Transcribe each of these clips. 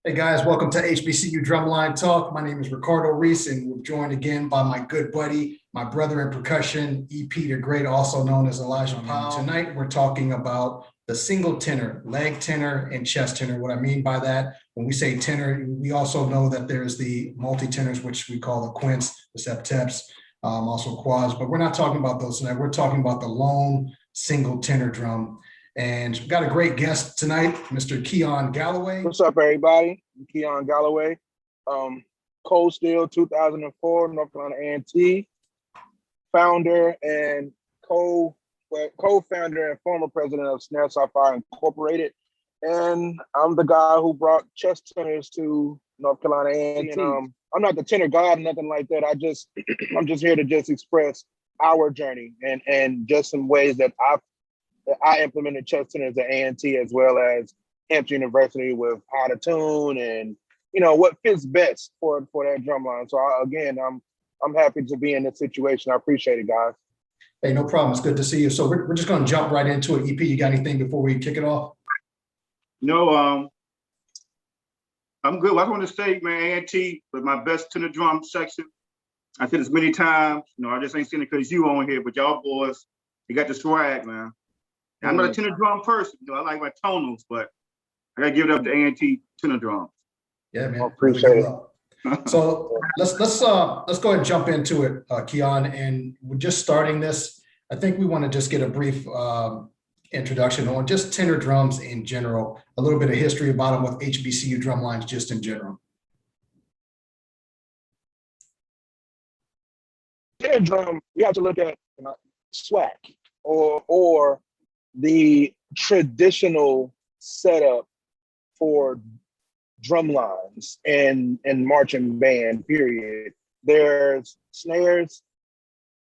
Hey guys, welcome to HBCU Drumline Talk. My name is Ricardo Reese, and we're joined again by my good buddy, my brother in percussion, EP the Great, also known as Elijah Powell. Tonight, we're talking about the single tenor, leg tenor, and chest tenor. What I mean by that, when we say tenor, we also know that there's the multi-tenors, which we call the quints, the septeps, also quads, but we're not talking about those tonight. We're talking about the lone single tenor drum. And we've got a great guest tonight, Mr. Keon Galloway. What's up, everybody? I'm Keon Galloway. Cold Steel 2004, North Carolina A&T, founder and co-founder and former president of Snare Sapphire Incorporated. And I'm the guy who brought chest tenors to North Carolina A&T. And, I'm not the tenor god, nothing like that. I'm just here to just express our journey and just some ways that I implemented chest tenors at A&T as well as Hampshire University with how to tune and what fits best for that drum line. So I'm happy to be in this situation. I appreciate it, guys. Hey, no problem. It's good to see you. So we're just going to jump right into it. EP, you got anything before we kick it off? No, I'm good. Well, I want to say, man, A&T was my best tenor drum section. I said this many times. I just ain't seen it because you on here, but y'all boys, you got the swag, man. I'm not a tenor drum person. I like my tonals, but I gotta give it up to A&T tenor drums. Yeah, man. I appreciate it. So let's go ahead and jump into it, Keon. And we're just starting this. I think we want to just get a brief introduction on just tenor drums in general, a little bit of history about them with HBCU drum lines just in general. Tenor drum, you have to look at swag or the traditional setup for drum lines and marching band, period. There's snares,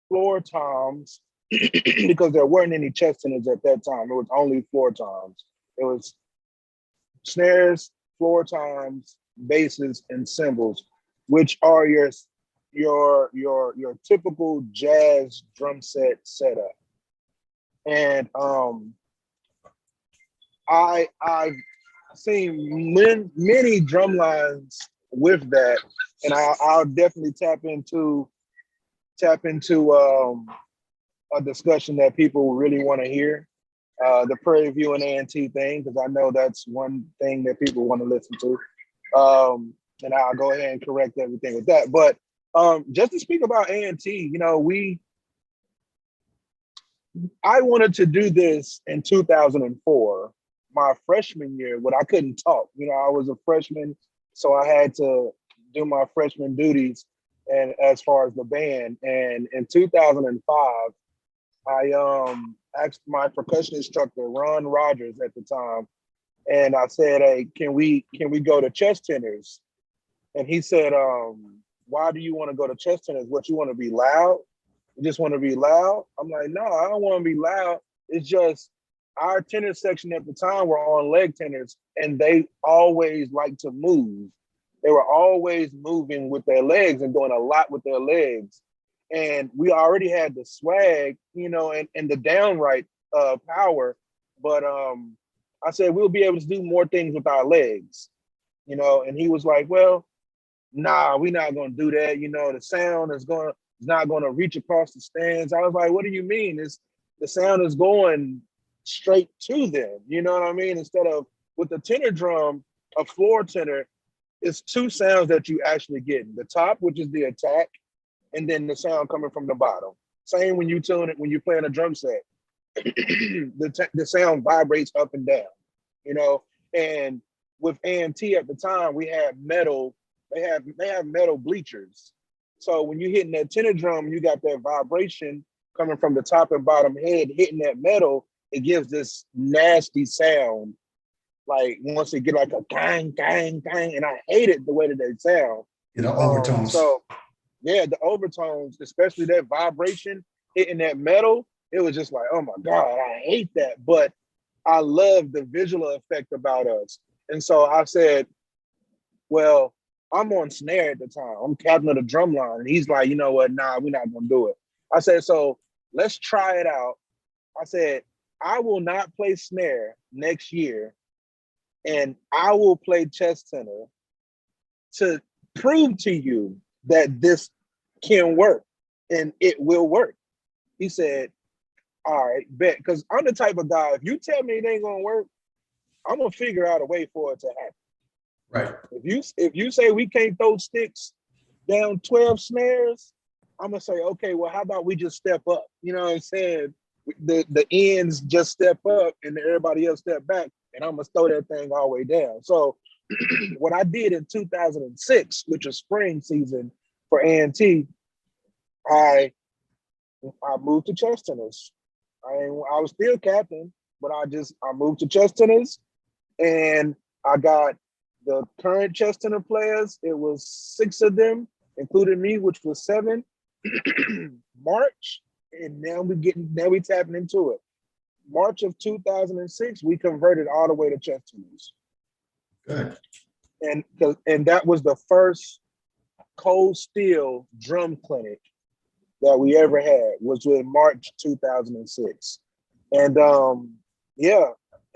floor toms, because there weren't any chest tenors at that time. It was only floor toms. It was snares, floor toms, basses, and cymbals, which are your typical jazz drum set setup. And I've seen many drum lines with that, and I'll definitely tap into a discussion that people really want to hear, the Prairie View and A&T thing, because I know that's one thing that people want to listen to, and I'll go ahead and correct everything with that. But just to speak about A&T, I wanted to do this in 2004, my freshman year, when I couldn't talk. I was a freshman, so I had to do my freshman duties and as far as the band. And in 2005, I asked my percussion instructor, Ron Rogers at the time, and I said, hey, can we go to chest tenors? And he said, why do you want to go to chest tenors? What, you want to be loud? You just want to be loud? I'm like, no, I don't want to be loud. It's just our tenor section at the time were on leg tenors, and they always like to move. They were always moving with their legs and doing a lot with their legs. And we already had the swag, and the downright power. But I said, we'll be able to do more things with our legs, and he was like, well, nah, we're not going to do that. The sound is not going to reach across the stands. I was like, what do you mean? The sound is going straight to them. You know what I mean? Instead of with the tenor drum, a floor tenor, it's two sounds that you actually get. The top, which is the attack, and then the sound coming from the bottom. Same when you tune it, when you're playing a drum set, the sound vibrates up and down, and with A&T at the time, we had metal, they have metal bleachers. So when you're hitting that tenor drum, you got that vibration coming from the top and bottom head hitting that metal. It gives this nasty sound. Like once it get like a gang, gang, gang, and I hate it the way that they sound. Overtones. So yeah, the overtones, especially that vibration hitting that metal, it was just like, oh my God, I hate that. But I love the visual effect about us. And so I said, well, I'm on snare at the time. I'm captain of the drum line. And he's like, you know what? Nah, we're not going to do it. I said, so let's try it out. I said, I will not play snare next year and I will play chess tenor to prove to you that this can work and it will work. He said, all right, bet. Because I'm the type of guy, if you tell me it ain't gonna work, I'm gonna figure out a way for it to happen. Right. If you say we can't throw sticks down 12 snares, I'm gonna say, okay, well, how about we just step up? You know what I'm saying? The ends just step up and everybody else step back, and I'm gonna throw that thing all the way down. So what I did in 2006, which was spring season for A&T, I moved to chess tenors. I was still captain, but I moved to chess tenors, and I got the current chess tenor players. It was 6 of them, including me, which was 7. March, and now we tapping into it. March of 2006, we converted all the way to chess tenors. Good. And that was the first cold steel drum clinic that we ever had, was in March 2006. And yeah,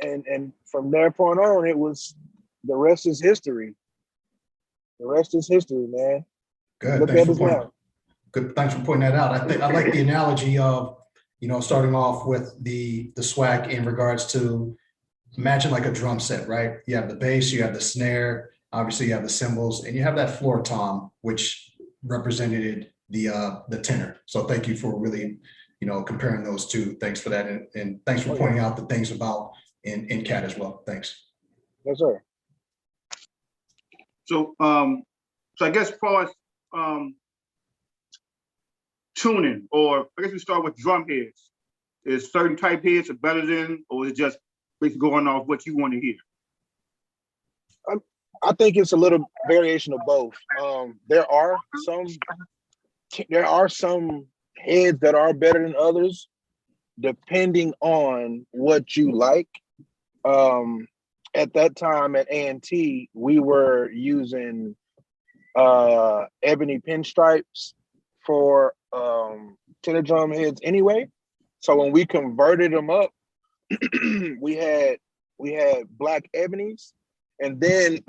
and from that point on, it was, the rest is history. The rest is history, man. Good. Look at us now. Good. Thanks for pointing that out. I like the analogy of, starting off with the swag in regards to, imagine like a drum set, right? You have the bass, you have the snare, obviously you have the cymbals, and you have that floor tom, which represented the tenor. So thank you for really, comparing those two. Thanks for that. And thanks for pointing out the things about in CAT as well. Thanks. Yes, sir. So I guess as far as tuning, or I guess we start with drum heads. Is certain type heads are better than, or is it just basically going off what you want to hear? I think it's a little variation of both. There are some heads that are better than others, depending on what you like. At that time at A&T, we were using ebony pinstripes for tenor drum heads anyway. So when we converted them up, we had black ebonies, and then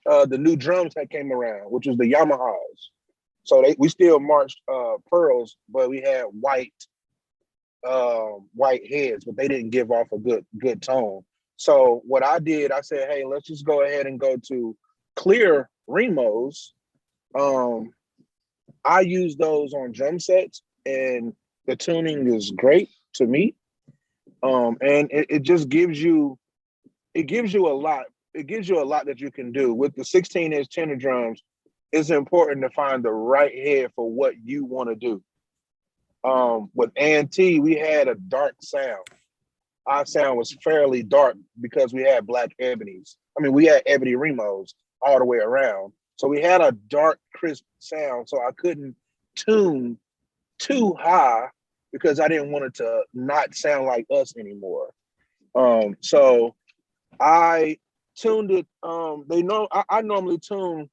the new drums that came around, which was the Yamahas. So we still marched pearls, but we had white heads, but they didn't give off a good tone. So what I did, I said, hey, let's just go ahead and go to clear Remos. I use those on drum sets, and the tuning is great to me. And it just gives you a lot. It gives you a lot that you can do. With the 16-inch tenor drums, it's important to find the right head for what you want to do. With A&T, we had a dark sound. Our sound was fairly dark because we had black ebonies. I mean, we had ebony Remos all the way around. So we had a dark, crisp sound. So I couldn't tune too high because I didn't want it to not sound like us anymore. So I tuned it. I normally tune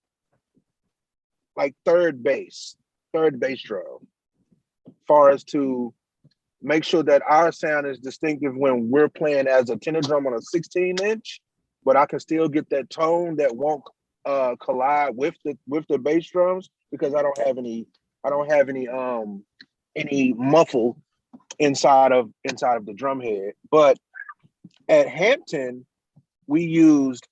like third bass drum, far as to make sure that our sound is distinctive when we're playing as a tenor drum on a 16-inch, but I can still get that tone that won't collide with the bass drums, because I don't have any muffle inside of the drum head. But at Hampton, we used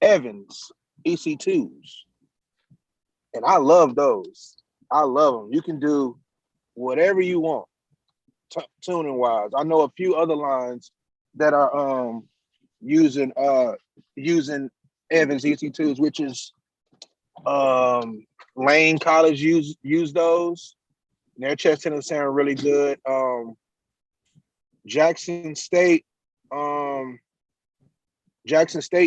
Evans EC2s, and I love those. I love them. You can do whatever you want tuning wise. I know a few other lines that are using Evans EC2s, which is Lane College use those. Their chest tenors sound really good. Jackson State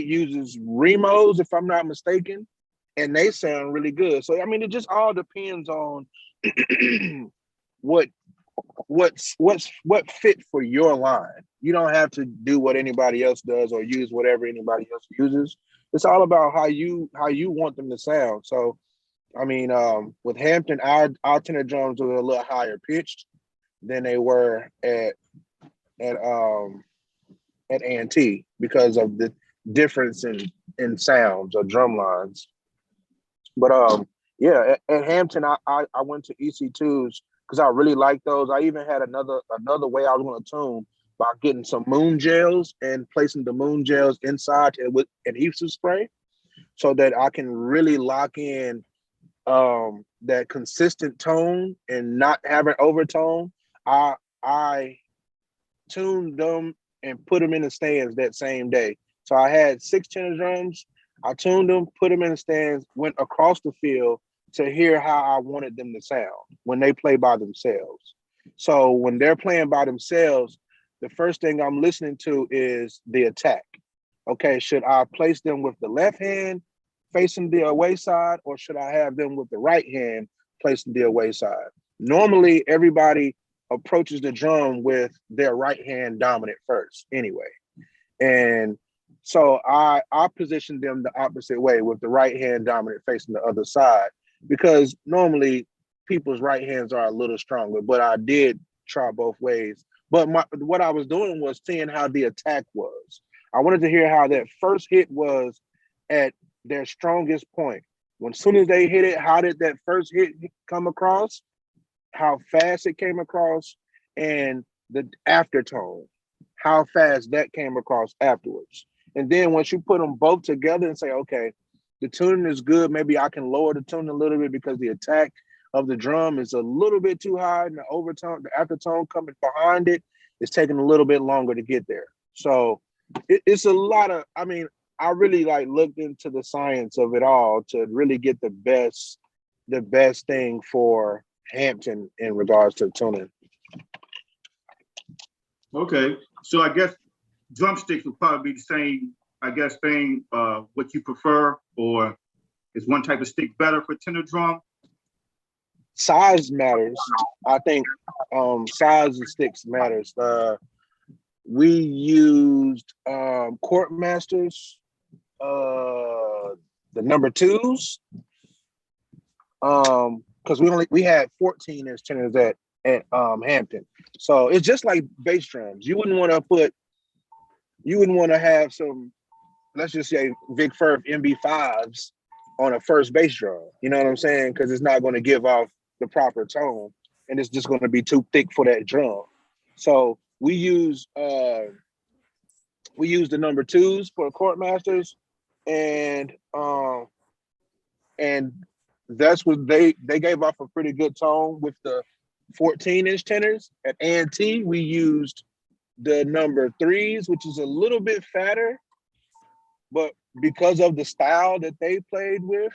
uses Remos, if I'm not mistaken, and they sound really good. So I mean, it just all depends on what fit for your line. You don't have to do what anybody else does or use whatever anybody else uses. It's all about how you want them to sound. So I mean, with Hampton, our tenor drums were a little higher pitched than they were at at A&T because of the difference in sounds or drum lines. But yeah, at Hampton, I went to EC2s because I really like those. I even had another way I was going to tune by getting some moon gels and placing the moon gels inside with an adhesive spray so that I can really lock in that consistent tone and not have an overtone. I tuned them and put them in the stands that same day. So I had 6 tenor drums. I tuned them, put them in the stands, went across the field to hear how I wanted them to sound when they play by themselves. So when they're playing by themselves, the first thing I'm listening to is the attack. Okay, should I place them with the left hand facing the away side, or should I have them with the right hand placing the away side? Normally, everybody approaches the drum with their right hand dominant first anyway. And so I positioned them the opposite way with the right hand dominant facing the other side, because normally people's right hands are a little stronger, but I did try both ways. But what I was doing was seeing how the attack was. I wanted to hear how that first hit was at their strongest point. When as soon as they hit it, how did that first hit come across? How fast it came across, and the aftertone, how fast that came across afterwards. And then once you put them both together and say, okay, the tuning is good, maybe I can lower the tune a little bit because the attack of the drum is a little bit too high, and the overtone, the aftertone coming behind it is taking a little bit longer to get there. So it's a lot of, I mean, I really like looked into the science of it all to really get the best thing for Hampton in regards to tuning. Okay, so I guess drumsticks will probably be the same, I guess, thing, what you prefer, or is one type of stick better for tenor drum? Size matters. I think size of sticks matters. We used Court Masters, the number 2s, because we had 14-inch tenors at Hampton. So it's just like bass drums. You wouldn't want to have some, let's just say, Vic Firth MB5s on a first bass drum. You know what I'm saying? Because it's not going to give off the proper tone, and it's just going to be too thick for that drum. So we use the number 2s for Court Masters, and that's what they gave off a pretty good tone with the 14-inch tenors. At A&T, we used the number 3s, which is a little bit fatter, but because of the style that they played with,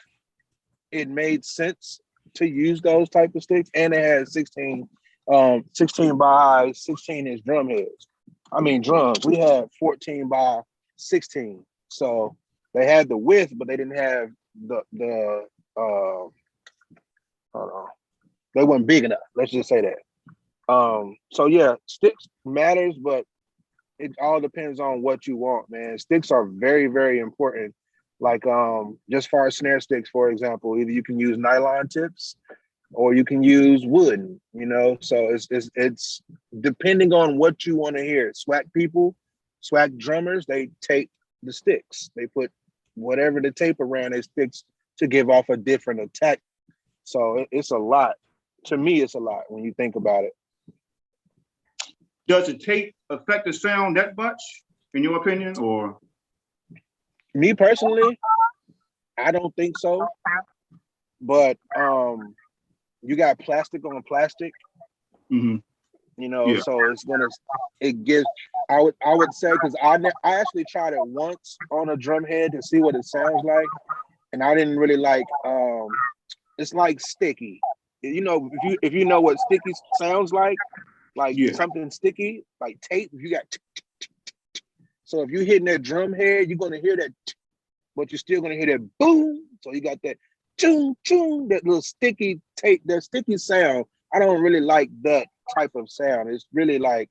it made sense to use those type of sticks. And it had 16 by 16-inch drum heads. I mean drums. We had 14 by 16. So they had the width, but they didn't have the hold on. They weren't big enough. Let's just say that. So yeah, sticks matters, but it all depends on what you want, man. Sticks are very, very important. Like just far as snare sticks, for example, either you can use nylon tips or you can use wooden, you know. So it's depending on what you want to hear. SWAC drummers, they tape the sticks. They put whatever the tape around their sticks to give off a different attack. So it's a lot. To me, it's a lot when you think about it. Does the tape affect the sound that much, in your opinion, or? Me personally, I don't think so. But you got plastic on plastic, Mm-hmm. you know, Yeah. so it gives. I would say, because I actually tried it once on a drum head to see what it sounds like, and I didn't really like. It's like sticky. You know, if you know what sticky sounds like Yeah. something sticky, like tape. You got. So if you're hitting that drum head, you're gonna hear that, but you're still gonna hear that boom. So you got that choo choo, that little sticky tape, that sticky sound. I don't really like that type of sound. It's really like,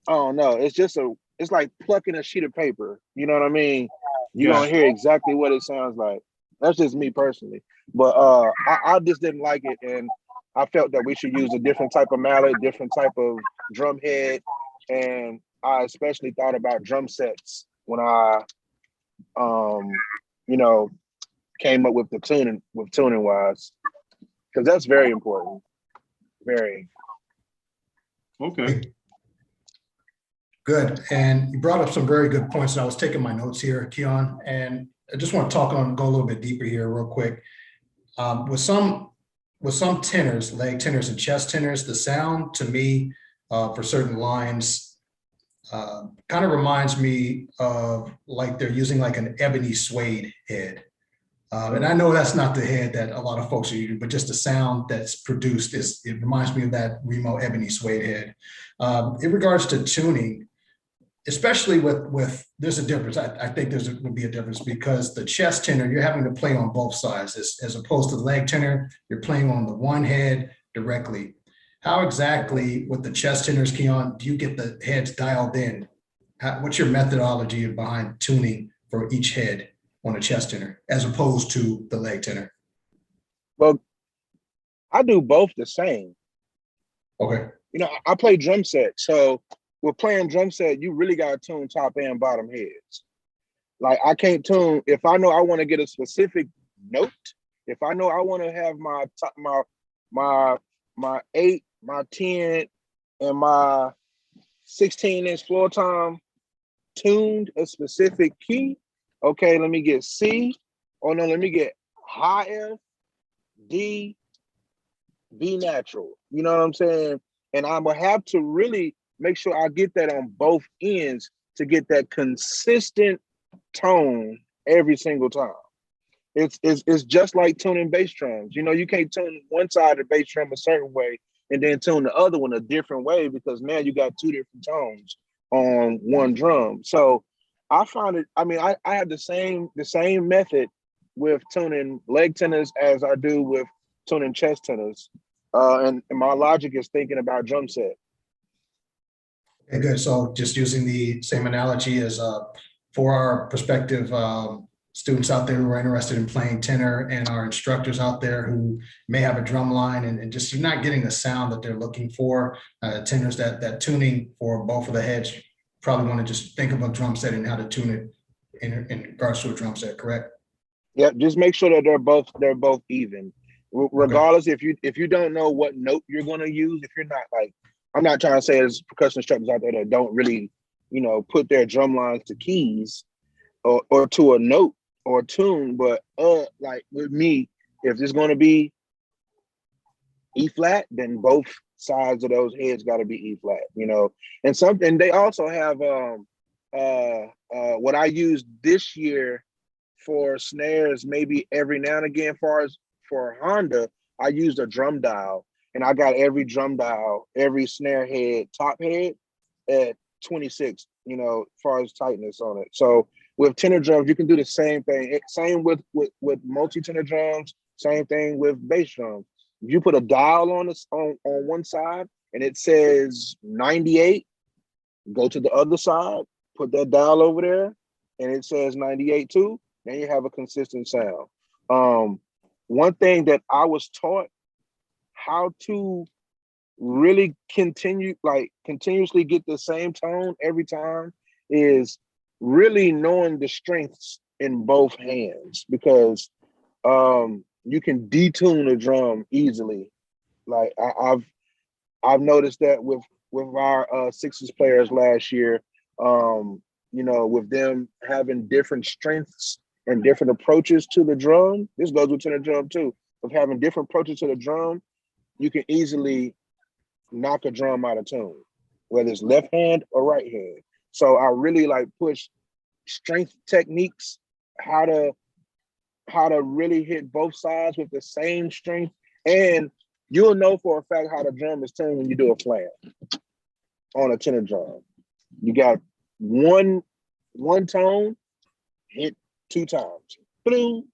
I don't know. It's like plucking a sheet of paper. You know what I mean? You're gonna hear exactly what it sounds like. That's just me personally. But I just didn't like it, and I felt that we should use a different type of mallet, different type of drum head And I especially thought about drum sets when I, you know, came up with tuning wise, because that's very important. Very. Okay. Good. And you brought up some very good points. And I was taking my notes here, Keon, and I just want to go a little bit deeper here real quick. With some tenors, leg tenors and chest tenors, the sound to me for certain lines kind of reminds me of like they're using like an ebony suede head. And I know that's not the head that a lot of folks are using, but just the sound that's produced it reminds me of that Remo ebony suede head. In regards to tuning, especially with there's a difference. I think would be a difference because the chest tenor, you're having to play on both sides as opposed to the leg tenor, you're playing on the one head directly. How exactly with the chest tenors, Keon, do you get the heads dialed in? What's your methodology behind tuning for each head on a chest tenor as opposed to the leg tenor? Well, I do both the same. Okay. You know, I play drum set. So with playing drum set, you really got to tune top and bottom heads. Like I can't tune, if I know I want to get a specific note, if I know I want to have my 8, my 10, and my 16-inch floor tom tuned a specific key. Okay, let me get C. Oh no, let me get high F, D, B natural. You know what I'm saying? And I'm gonna have to really make sure I get that on both ends to get that consistent tone every single time. It's just like tuning bass drums. You know, you can't tune one side of the bass drum a certain way and then tune the other one a different way because now you got 2 different tones on one drum. So I found it, I mean, I have the same method with tuning leg tenors as I do with tuning chest tenors. And my logic is thinking about drum set. Okay, good. So just using the same analogy as for our prospective students out there who are interested in playing tenor and our instructors out there who may have a drum line and just you're not getting the sound that they're looking for, tenors that tuning for both of the heads, probably want to just think of a drum set and how to tune it in regards to a drum set, correct? Yeah, just make sure that they're both even. Regardless, okay. if you don't know what note you're going to use, if you're not like, I'm not trying to say there's percussion instructors out there that don't really, you know, put their drum lines to keys or to a note or a tune, but like with me, if it's going to be E flat, then both sides of those heads got to be E flat, you know. And something they also have what I used this year for snares, maybe every now and again, for Honda, I used a drum dial, and I got every drum dial, every snare head, top head at 26, you know, as far as tightness on it. So with tenor drums, you can do the same thing. Same with multi-tenor drums, same thing with bass drums. If you put a dial on one side and it says 98, go to the other side, put that dial over there, and it says 98 too, then you have a consistent sound. One thing that I was taught how to really continuously get the same tone every time is really knowing the strengths in both hands, because you can detune a drum easily. Like I've noticed that with our Sixers players last year, you know, with them having different strengths and different approaches to the drum. This goes with tenor drum too. Of having different approaches to the drum, you can easily knock a drum out of tune, whether it's left hand or right hand. So I really like push strength techniques, how to really hit both sides with the same strength. And you'll know for a fact how the drum is tuned when you do a flam on a tenor drum. You got one tone, hit 2 times. Boom.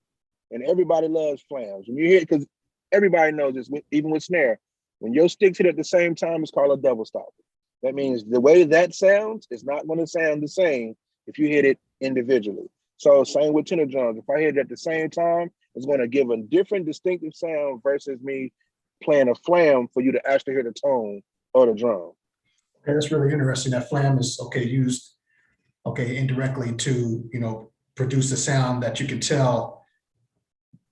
And everybody loves flams. When you hear it, because everybody knows this, even with snare, when your sticks hit at the same time, it's called a double stopper. That means the way that sounds is not going to sound the same if you hit it individually. So same with tenor drums. If I hit it at the same time, it's going to give a different distinctive sound versus me playing a flam for you to actually hear the tone of the drum. Okay, that's really interesting. That flam is used indirectly to produce a sound that you can tell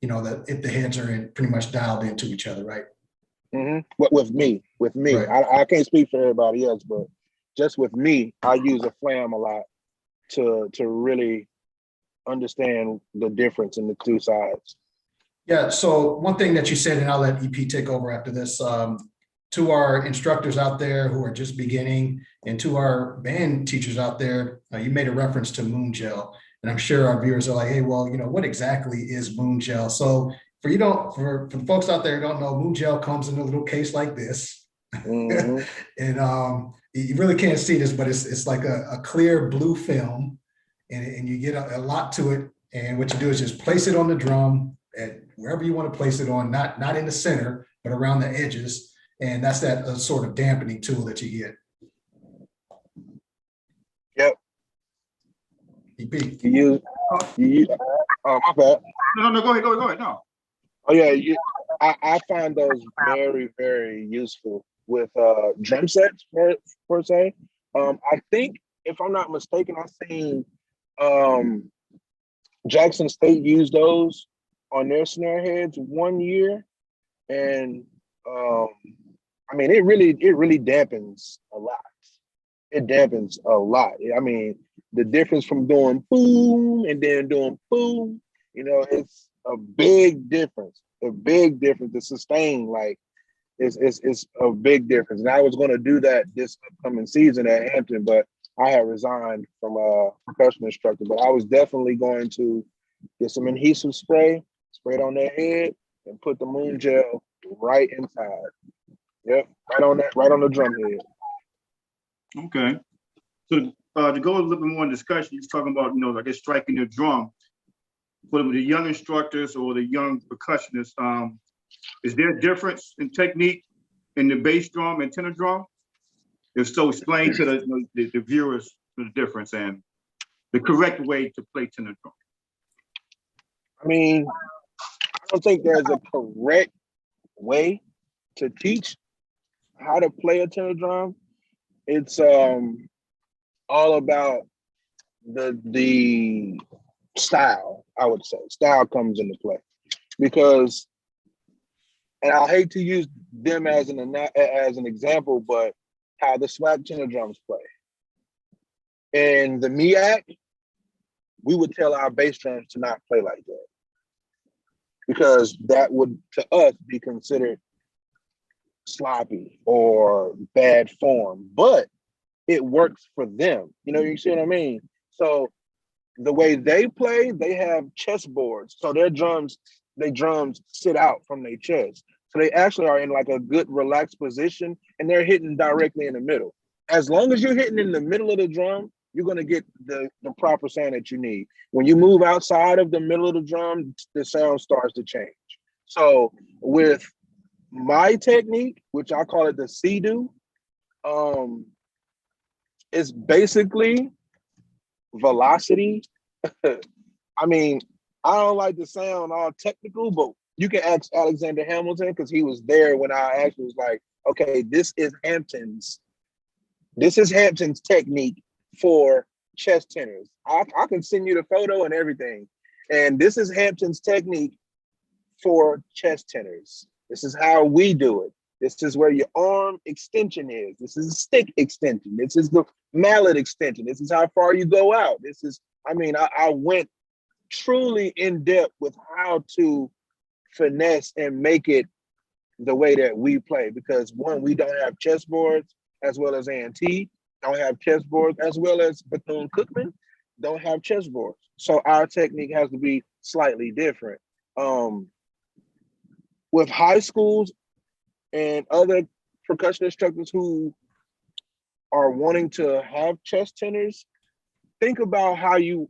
that if the heads are pretty much dialed into each other, right? With me, Right. I can't speak for everybody else, but just with me, I use a flam a lot to really understand the difference in the two sides. Yeah. So one thing that you said, and I'll let EP take over after this, to our instructors out there who are just beginning, and to our band teachers out there, you made a reference to moon gel, and I'm sure our viewers are like, hey, well, what exactly is moon gel? So for the folks out there who don't know, moon gel comes in a little case like this. And you really can't see this, but it's like a clear blue film, and you get a lot to it. And what you do is just place it on the drum at wherever you want to place it on, not in the center, but around the edges. And that's that sort of dampening tool that you get. Yep. EP. You use, oh, my bad. No, go ahead. No. Oh yeah, I find those very, very useful with drum sets per se. I think if I'm not mistaken, I've seen Jackson State use those on their snare heads one year, and I mean it really dampens a lot. It dampens a lot. I mean, the difference from doing boom and then doing boom, it's a big difference. A big difference. The sustain, like, it's a big difference. And I was going to do that this upcoming season at Hampton, but I had resigned from a percussion instructor. But I was definitely going to get some adhesive spray it on their head, and put the moon gel right inside. Yep, right on the drum head. Okay. So to go a little bit more in discussion, you're talking about, I guess striking the drum. For the young instructors or the young percussionists, is there a difference in technique in the bass drum and tenor drum? If so, explain to the viewers the difference and the correct way to play tenor drum. I mean, I don't think there's a correct way to teach how to play a tenor drum. It's all about the style. I would say style comes into play, because, and I hate to use them as an example, but how the swag tenor drums play. In the MEAC, we would tell our bass drums to not play like that, because that would, to us, be considered sloppy or bad form, but it works for them. You see what I mean? So the way they play, they have chessboards. So their drums sit out from their chest. So they actually are in like a good relaxed position, and they're hitting directly in the middle. As long as you're hitting in the middle of the drum, you're going to get the proper sound that you need. When you move outside of the middle of the drum, the sound starts to change. So with my technique, which I call it the C-do, it's basically velocity. I mean, I don't like to sound all technical, but you can ask Alexander Hamilton, because he was there when I actually was like, okay, this is Hampton's technique for chest tenors. I can send you the photo and everything. And this is Hampton's technique for chest tenors. This is how we do it. This is where your arm extension is. This is stick extension. This is the mallet extension. This is how far you go out. I went truly in depth with how to finesse and make it the way that we play, because one, we don't have chessboards, as well as A&T don't have chessboards, as well as Bethune-Cookman don't have chessboards. So our technique has to be slightly different. With high schools and other percussion instructors who are wanting to have chest tenors, think about how you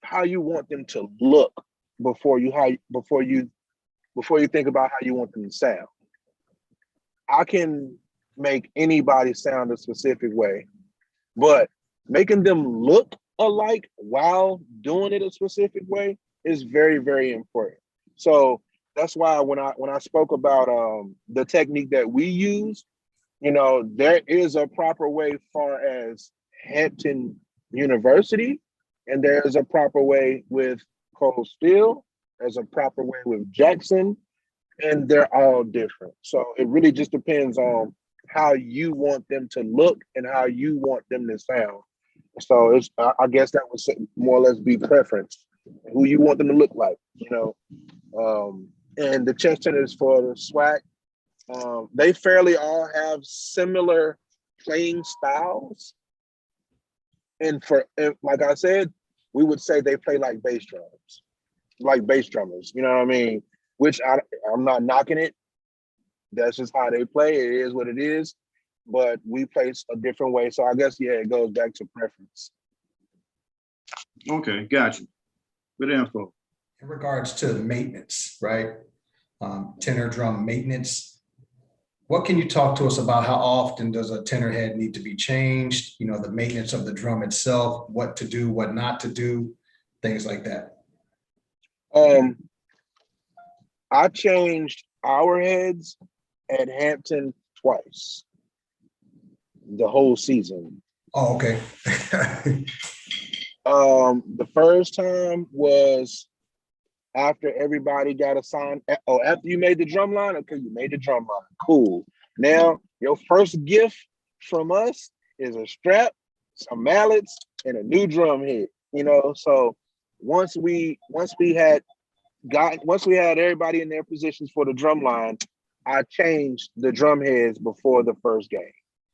want them to look before you think about how you want them to sound. I can make anybody sound a specific way, but making them look alike while doing it a specific way is very, very important. So that's why when I spoke about the technique that we use, You know, there is a proper way far as Hampton University, and there's a proper way with Cold Steel. There's a proper way with Jackson, and they're all different. So it really just depends on how you want them to look and how you want them to sound. So I guess that would more or less be preference, who you want them to look like, you know. And the chest tenors for the SWAC, they fairly all have similar playing styles. And like I said, we would say they play like bass drums, like bass drummers, you know what I mean? Which I'm not knocking it. That's just how they play. It is what it is. But we play a different way. So I guess, yeah, it goes back to preference. Okay, got you. Good info. In regards to maintenance, right? Tenor drum maintenance. What can you talk to us about? How often does a tenor head need to be changed? You know, the maintenance of the drum itself, what to do, what not to do, things like that. I changed our heads at Hampton twice the whole season. Oh, okay. The first time was after everybody got assigned. Oh, after you made the drum line? Okay, you made the drum line. Cool. Now, your first gift from us is a strap, some mallets, and a new drum head. You know, so once we had everybody in their positions for the drum line, I changed the drum heads before the first game.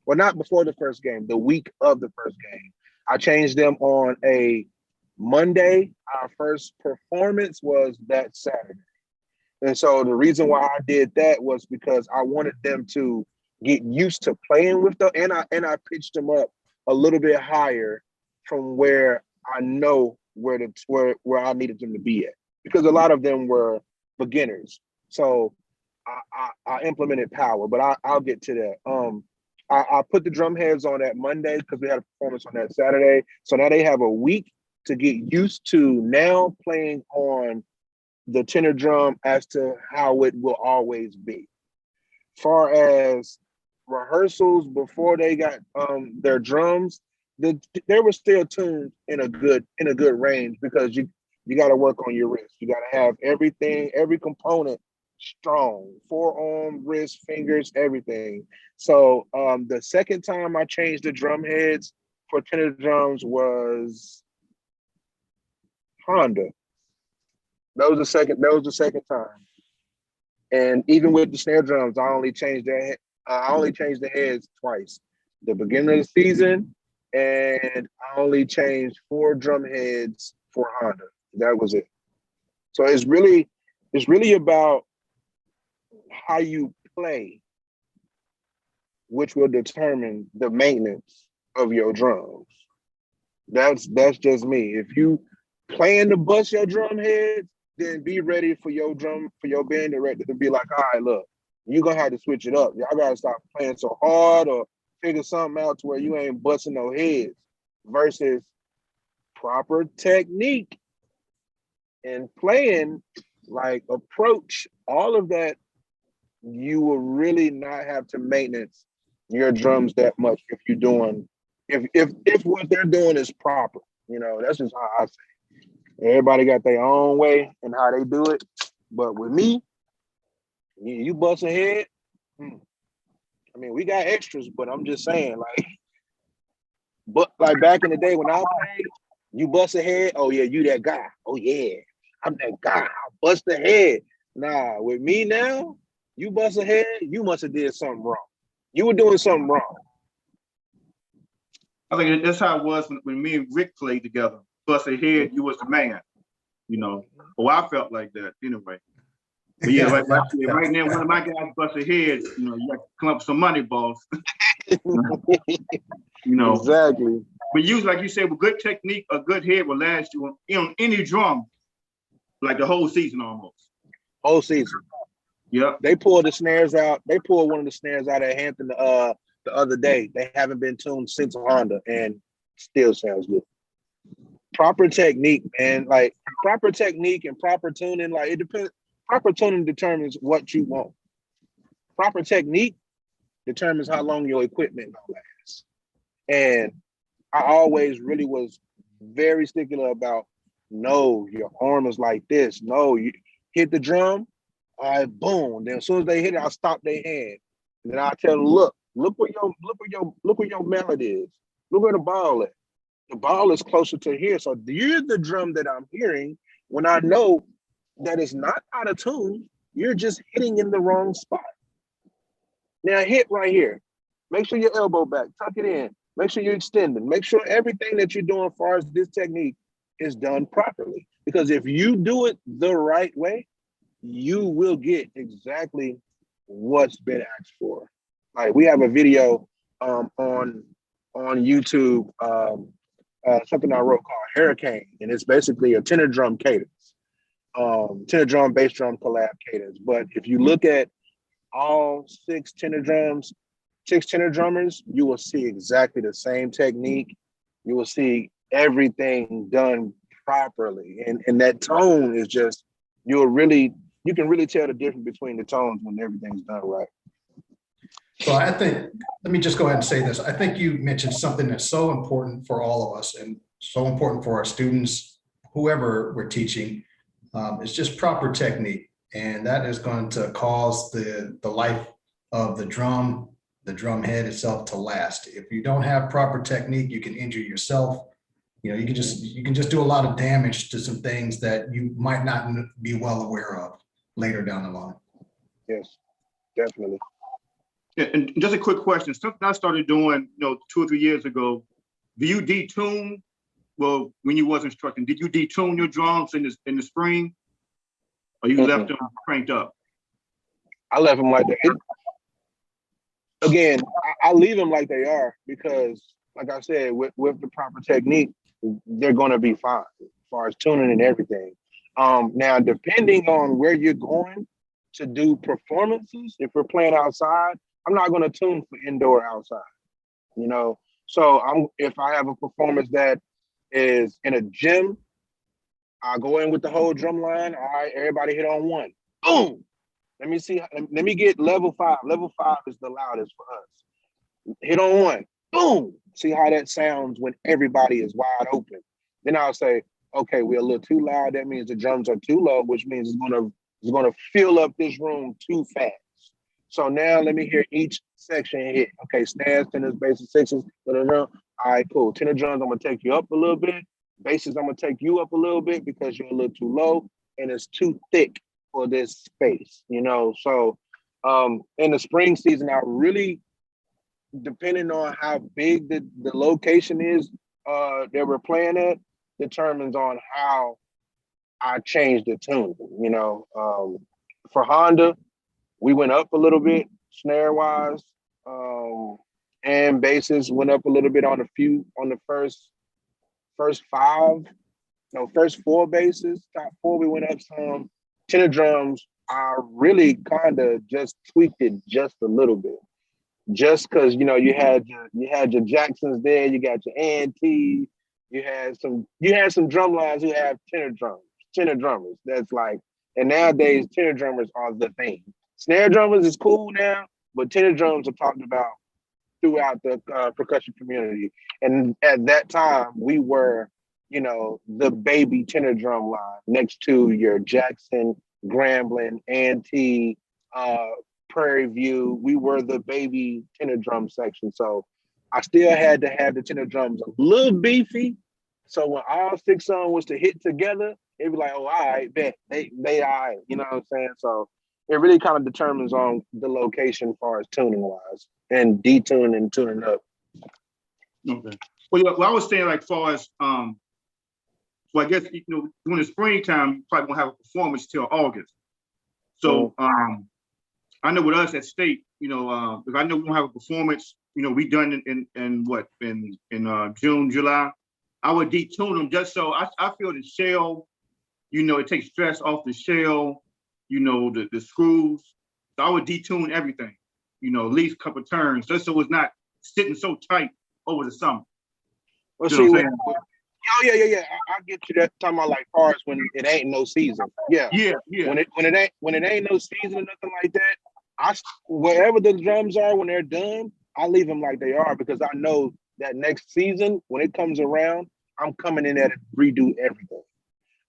Well, not before the first game, the week of the first game. I changed them on a Monday. Our first performance was that Saturday. And so the reason why I did that was because I wanted them to get used to playing with them, and I pitched them up a little bit higher from where I know where I needed them to be at, because a lot of them were beginners. So I implemented power, but I'll get to that. I put the drum heads on that Monday because we had a performance on that Saturday. So now they have a week to get used to now playing on the tenor drum as to how it will always be. Far as rehearsals before they got their drums, they were still tuned in a good range, because you got to work on your wrist. You got to have everything, every component strong, forearm, wrist, fingers, everything. So the second time I changed the drum heads for tenor drums was Honda. That was the second time. And even with the snare drums, I only changed the heads twice. The beginning of the season, and I only changed 4 drum heads for Honda. That was it. So it's really about how you play, which will determine the maintenance of your drums. That's just me. If you plan to bust your drum heads, then be ready for your band director to be like, all right, look, you're gonna have to switch it up. Y'all gotta stop playing so hard, or figure something out to where you ain't busting no heads, versus proper technique and playing, like approach, all of that. You will really not have to maintenance your drums that much if you're doing, if what they're doing is proper. You know, that's just how I say. Everybody got their own way and how they do it. But with me, you bust a head. I mean, we got extras, but I'm just saying, like back in the day when I played, you bust a head. Oh yeah, you that guy. Oh yeah, I'm that guy. I bust a head. Nah, with me now, you bust a head, you must have did something wrong. You were doing something wrong. I think that's how it was when me and Rick played together. Bust a head, you was the man. You know, well, I felt like that anyway. But yeah, right now, one of my guys bust a head. You know, you got to come up with some money, boss. You know, exactly. But usually, like you said, with good technique, a good head will last you on any drum, like the whole season almost. Whole season. Yeah. They pulled the snares out. They pulled one of the snares out at Hampton the other day. They haven't been tuned since Honda, and still sounds good. Proper technique, man. Like proper technique and proper tuning. Like it depends. Proper tuning determines what you want. Proper technique determines how long your equipment gonna last. And I always really was very stickler about, no, your arm is like this. No, you hit the drum, all right, boom. Then as soon as they hit it, I'll stop their hand. And then I'll tell them, look where your mallet is. Look where the ball is. The ball is closer to here. So you're the drum that I'm hearing when I know that it's not out of tune. You're just hitting in the wrong spot. Now hit right here. Make sure your elbow back, tuck it in. Make sure you're extending. Make sure everything that you're doing as far as this technique is done properly. Because if you do it the right way, you will get exactly what's been asked for. Like we have a video on YouTube, something I wrote called Hurricane, and it's basically a tenor drum cadence, tenor drum, bass drum collab cadence. But if you look at all six tenor drummers, you will see exactly the same technique. You will see everything done properly. And that tone is just, you can really tell the difference between the tones when everything's done right. So I think, let me just go ahead and say this. I think you mentioned something that's so important for all of us and so important for our students, whoever we're teaching, it's just proper technique. And that is going to cause the life of the drum head itself to last. If you don't have proper technique, you can injure yourself. You know, you can just do a lot of damage to some things that you might not be well aware of later down the line. Yes, definitely. Yeah, and just a quick question. Something I started doing, 2 or 3 years ago. Do you detune? Well, when you was instructing, did you detune your drums in the spring, or you left them cranked up? I left them like that. Again, I leave them like they are because, like I said, with the proper technique, they're going to be fine as far as tuning and everything. Now, depending on where you're going to do performances, if we're playing outside, I'm not going to tune for indoor outside, So if I have a performance that is in a gym, I'll go in with the whole drum line. All right, everybody hit on one. Boom. Let me get level 5. Level 5 is the loudest for us. Hit on one. Boom. See how that sounds when everybody is wide open. Then I'll say, okay, we're a little too loud. That means the drums are too low, which means it's gonna fill up this room too fast. So now let me hear each section hit. Okay, snares, tenors, basses, sixes. All right, cool. Tenor drums, I'm gonna take you up a little bit. Basses, I'm gonna take you up a little bit because you're a little too low and it's too thick for this space, So in the spring season, I really, depending on how big the location is that we're playing at, determines on how I change the tune. For Honda, we went up a little bit snare wise, and basses went up a little bit on the first 4 basses. Top 4 we went up some. Tenor drums, I really kind of just tweaked it just a little bit, just because you had your Jacksons there, you got your A&T, you had some drum lines who have tenor drummers. That's like, and nowadays tenor drummers are the thing. Snare drummers is cool now, but tenor drums are talked about throughout the percussion community. And at that time, we were, the baby tenor drum line next to your Jackson, Grambling, A&T, Prairie View. We were the baby tenor drum section. So I still had to have the tenor drums a little beefy. So when all 6 of them was to hit together, it'd be like, oh, all right, bet. They all right. You know what I'm saying? So it really kind of determines on the location as far as tuning wise and detuning and tuning up. Okay. Well, I was saying, like, far as I guess during the springtime, you probably won't have a performance till August. So I know with us at State, because I know we don't have a performance. We done in June, July. I would detune them just so I feel the shell. It takes stress off the shell. The screws. So I would detune everything. At least a couple of turns, just so it's not sitting so tight over the summer. Well, see, yeah. I get you that talking about like parts when it ain't no season. Yeah. Yeah. When it ain't no season or nothing like that, Wherever the drums are when they're done, I leave them like they are because I know that next season when it comes around, I'm coming in there to redo everything.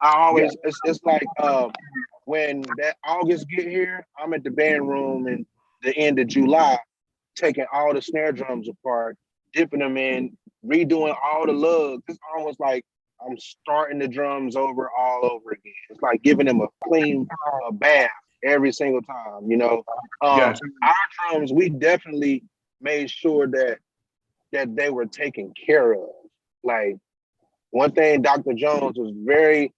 I always it's like when that August get here, I'm at the band room in the end of July, taking all the snare drums apart, dipping them in, redoing all the lugs. It's almost like I'm starting the drums over all over again. It's like giving them a clean bath every single time, you know. Gotcha. Our drums, we definitely made sure that they were taken care of. Like one thing Dr. Jones was very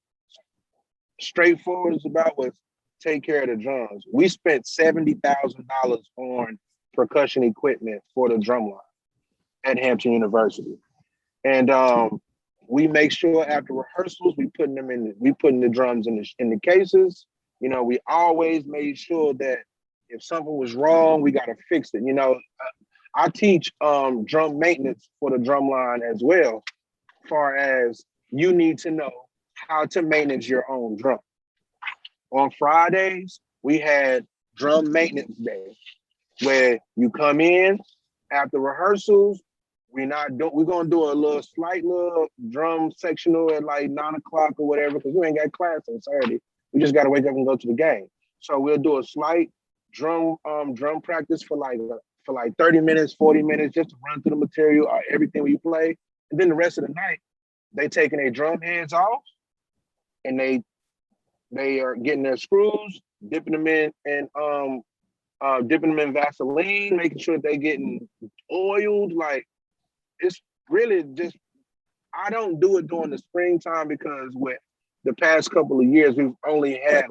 straightforward about was take care of the drums. We spent $70,000 on percussion equipment for the drum line at Hampton University. And we make sure after rehearsals, we putting the drums in the cases. You know, we always made sure that if something was wrong, we got to fix it. You know, I teach drum maintenance for the drum line as well, as far as you need to know how to manage your own drum. On Fridays, we had drum maintenance day where you come in after rehearsals. We're gonna do a slight little drum sectional at like 9 o'clock or whatever, because we ain't got class on Saturday. We just gotta wake up and go to the game. So we'll do a slight drum practice for like 30 minutes, 40 minutes, just to run through the material, everything we play. And then the rest of the night, they taking their drum heads off and they are getting their screws, dipping them in Vaseline, making sure they getting oiled. Like, it's really just, I don't do it during the springtime because with the past couple of years, we've only had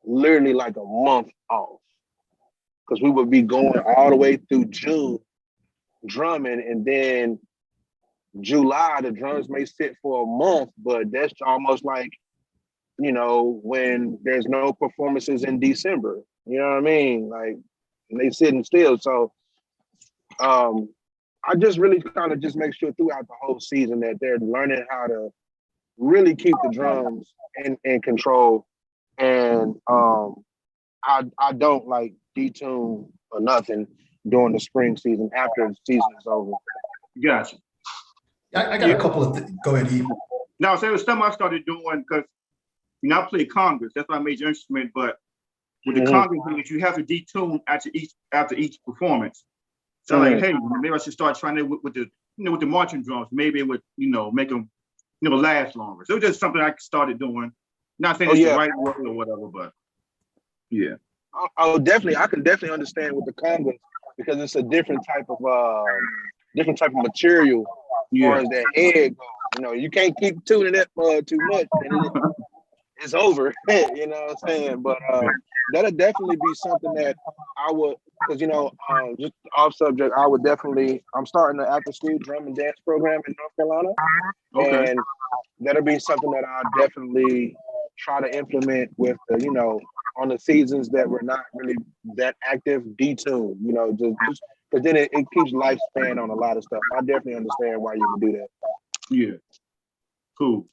literally a month off, because we would be going all the way through June drumming, and then July, the drums may sit for a month, but that's almost like, you know, when there's no performances in December, you know what I mean? Like, they sitting still. So I just really kind of just make sure throughout the whole season that they're learning how to really keep the drums in control. And I don't like detune or nothing during the spring season after the season is over. Gotcha. I got a couple of go ahead, E. No, so it was something I started doing because, you know, I play congas. That's my major instrument. But with the congas, you have to detune after each performance. So like, hey, maybe I should start trying to with the marching drums. Maybe it would, you know, make them, you know, last longer. So it was just something I started doing. Not saying it's the right way or whatever, but yeah. Definitely. I can definitely understand with the congas, because it's a different type of material as far as that head goes. You know, you can't keep tuning it too much, and it's over. You know what I'm saying? But that'll definitely be something that I would, because, you know, just off subject, I'm starting an after school drum and dance program in North Carolina. Okay. And that'll be something that I'll definitely try to implement with, you know, on the seasons that we're not really that active, detune, you know, just because then it keeps lifespan on a lot of stuff. I definitely understand why you would do that. Yeah. Cool.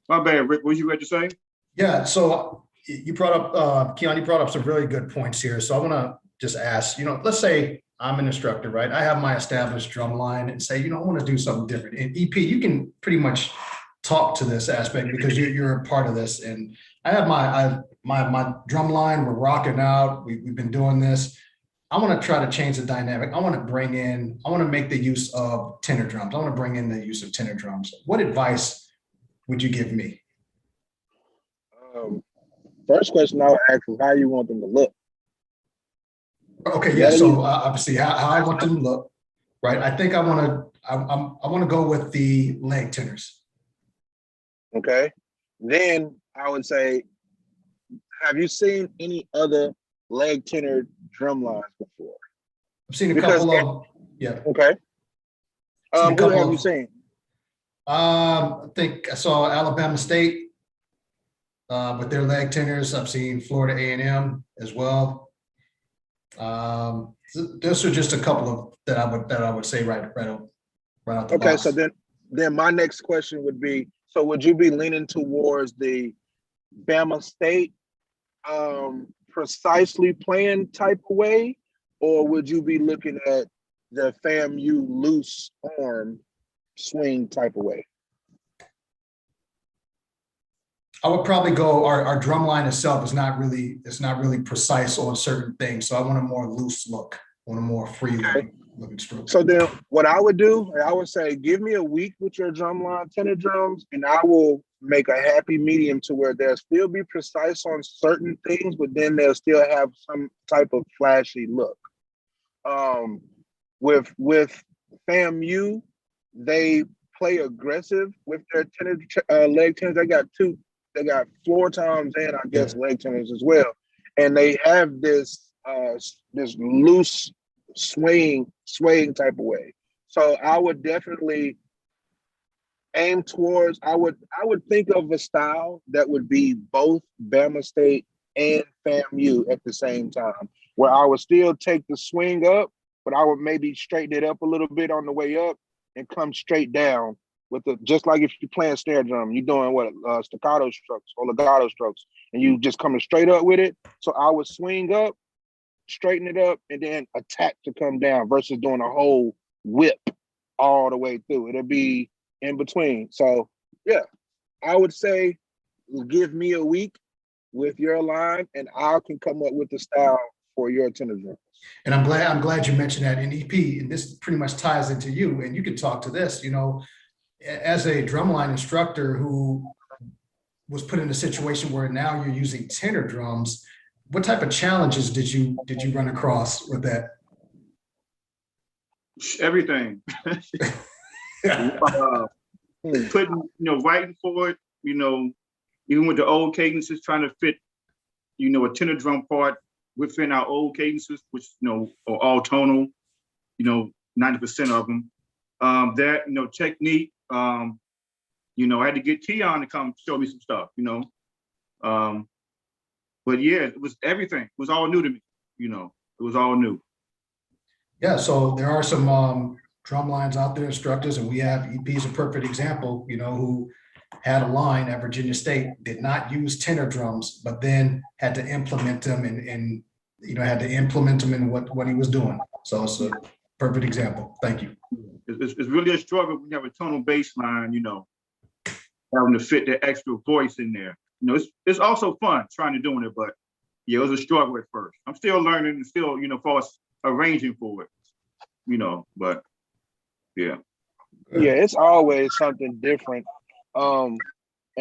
My bad, Rick. What was you ready to say? Yeah. So you brought up, Keon, you brought up some really good points here. So I want to just ask, you know, let's say I'm an instructor, right? I have my established drum line and say, you know, I want to do something different. And EP, you can pretty much talk to this aspect because you're a part of this. And I have my drum line, we're rocking out. We've been doing this. I want to try to change the dynamic. I want to make the use of tenor drums. I want to bring in the use of tenor drums. What advice would you give me? First question I would ask is how you want them to look. Okay, yeah. So obviously, how I want them to look, right? I think I want to go with the leg tenors. Okay. Then I would say, have you seen any other leg tenor drum lines before? I've seen a couple of, yeah. Okay. Who have you seen? I think I saw Alabama State with their leg tenors. I've seen Florida A&M as well. Those are just a couple of that I would say right out the box. Okay, so then my next question would be, so would you be leaning towards the Bama State precisely playing type of way, or would you be looking at the FAMU loose arm swing type of way? I would probably go, our drum line itself is not really, it's not really precise on certain things. So I want a more loose look, I want a more free looking stroke. So then what I would do, I would say, give me a week with your drum line, tenor drums, and I will make a happy medium to where they'll still be precise on certain things, but then they'll still have some type of flashy look. With FAMU, they play aggressive with their tenor, leg tenors. They got floor toms and I guess leg tenors as well. And they have this this loose swaying type of way. So I would definitely aim towards, I would think of a style that would be both Bama State and FAMU at the same time, where I would still take the swing up, but I would maybe straighten it up a little bit on the way up and come straight down with the, just like if you're playing snare drum, you're doing what, staccato strokes or legato strokes, and you just coming straight up with it. So I would swing up, straighten it up, and then attack to come down versus doing a whole whip all the way through. It'll be in between. So yeah, I would say give me a week with your line and I can come up with the style for your tenor drum. And I'm glad you mentioned that in EP, and this pretty much ties into you, and you can talk to this, you know, as a drumline instructor who was put in a situation where now you're using tenor drums, what type of challenges did you run across with that? Everything. Putting, writing for it, even with the old cadences, trying to fit, a tenor drum part within our old cadences, which, are all tonal, 90% of them. Technique, I had to get Keon to come show me some stuff, but yeah, it was everything. It was all new to me, it was all new. Yeah, so there are some drum lines out there, instructors, and we have EP's a perfect example, who had a line at Virginia State, did not use tenor drums, but then had to implement them and had to implement them in what he was doing. So it's a perfect example. Thank you. It's really a struggle when you have a tonal bass line, having to fit the extra voice in there. It's also fun trying to do it, but yeah, it was a struggle at first. I'm still learning and still, for us arranging for it, but yeah. Yeah, it's always something different. And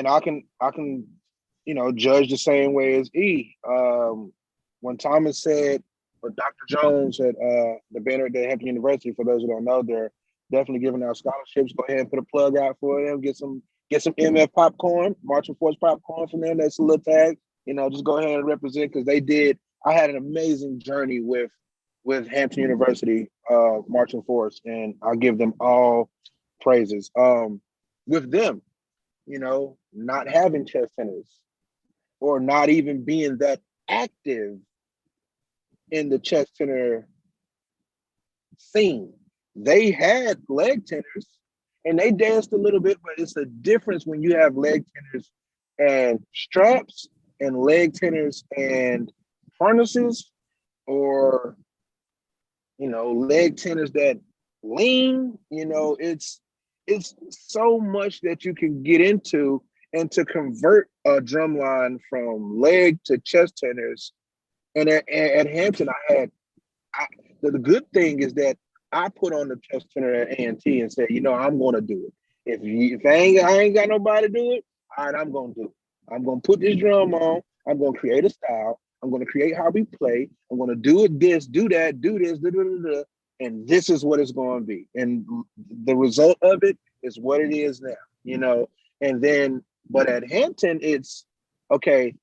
I can, judge the same way as E. When Thomas said, or Dr. Jones at the banner at Hampton University, for those who don't know, they're definitely giving out scholarships. Go ahead and put a plug out for them. Get some MF popcorn, marching force popcorn from them. That's a little tag. Just go ahead and represent, because they did. I had an amazing journey with Hampton University marching force, and I give them all praises. With them, not having chest tenors or not even being that active in the chest tenor scene, they had leg tenors and they danced a little bit, but it's a difference when you have leg tenors and straps and leg tenors and harnesses, or leg tenors that lean. It's so much that you can get into, and to convert a drum line from leg to chest tenors. And at Hampton, the good thing is that I put on the chest tenor at A&T and said, I'm going to do it. If I ain't got nobody to do it, all right, I'm going to do it. I'm going to put this drum on. I'm going to create a style. I'm going to create how we play. I'm going to do it this, do that, do this, and this is what it's going to be. And the result of it is what it is now, And then, but at Hampton, it's, okay,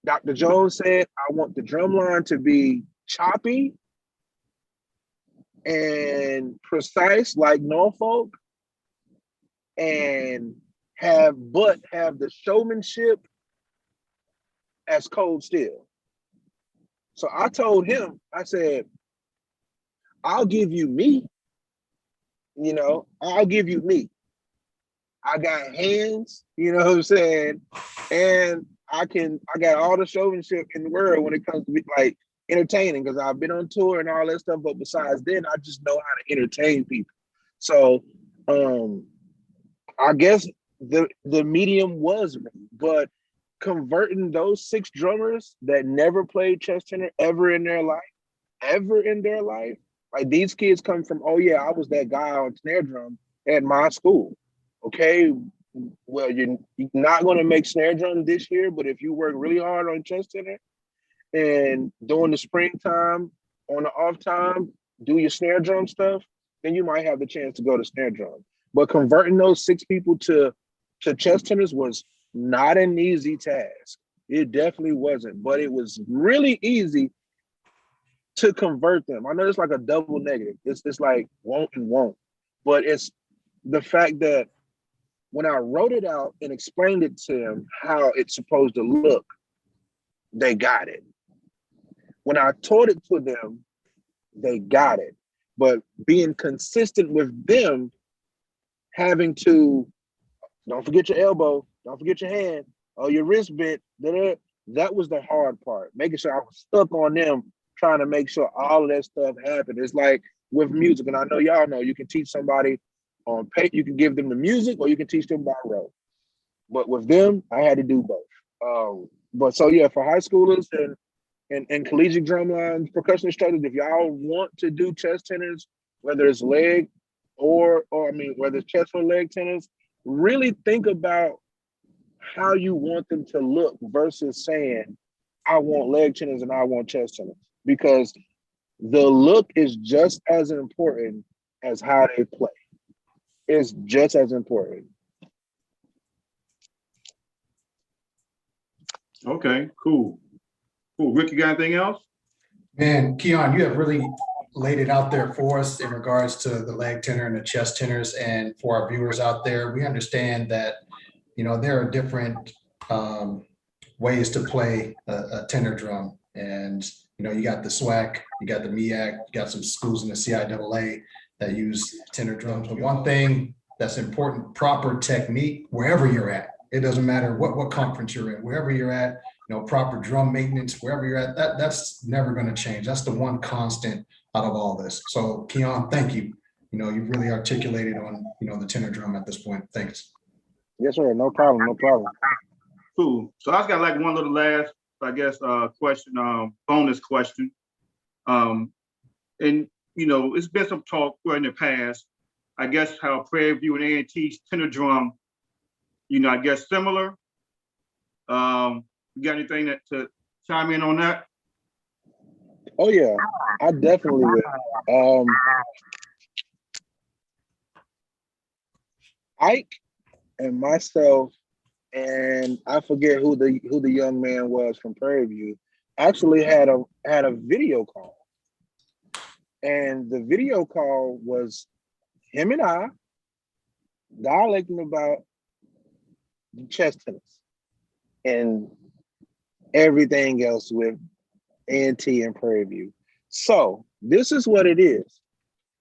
Dr. Jones said, I want the drum line to be choppy and precise like Norfolk, and have the showmanship as Cold Steel. So I told him, I said, I'll give you me, I'll give you me. I got hands, you know what I'm saying? And I got all the showmanship in the world when it comes to like entertaining, because I've been on tour and all that stuff. But besides then, I just know how to entertain people. So I guess the medium was me, but converting those 6 drummers that never played chest tenor ever in their life, like these kids come from, oh yeah, I was that guy on snare drum at my school. Okay, well, you're not going to make snare drum this year, but if you work really hard on chest tenor and during the springtime, on the off time, do your snare drum stuff, then you might have the chance to go to snare drum. But converting those 6 people to chest tenors was not an easy task. It definitely wasn't, but it was really easy to convert them. I know it's like a double negative. It's like won't and won't, but it's the fact that when I wrote it out and explained it to them how it's supposed to look, they got it. When I taught it to them, they got it. But being consistent with them, having to, don't forget your elbow, don't forget your hand, oh, your wrist bent, that was the hard part. Making sure I was stuck on them, trying to make sure all of that stuff happened. It's like with music, and I know y'all know, you can teach somebody on paper, you can give them the music, or you can teach them by rote. But with them, I had to do both. But so yeah, for high schoolers and collegiate drumline percussion instructors, if y'all want to do chest tenors, whether it's leg or I mean, whether it's chest or leg tenors, really think about how you want them to look versus saying, I want leg tenors and I want chest tenors, because the look is just as important as how they play. It's just as important. Okay, cool. Cool. Rick, you got anything else? Man, Keon, you have really laid it out there for us in regards to the leg tenor and the chest tenors. And for our viewers out there, we understand that, there are different ways to play a tenor drum. And, you got the SWAC, you got the MEAC, you got some schools in the CIAA that use tenor drums. But one thing that's important, proper technique wherever you're at. It doesn't matter what conference you're in, wherever you're at, proper drum maintenance, wherever you're at, that's never going to change. That's the one constant out of all this. So Keon, thank you. You've really articulated on, the tenor drum at this point. Thanks. Yes, sir. No problem. No problem. Cool. So I just got like one little last, I guess, question, bonus question. And, it's been some talk in the past, I guess, how Prairie View and A&T's tenor drum, I guess similar. You got anything to chime in on that? Oh yeah, I definitely will. Ike and myself, and I forget who the young man was from Prairie View, actually had a video call, and the video call was him and I dialecting about the chest tenors and everything else with A&T and Prairie View. So this is what it is.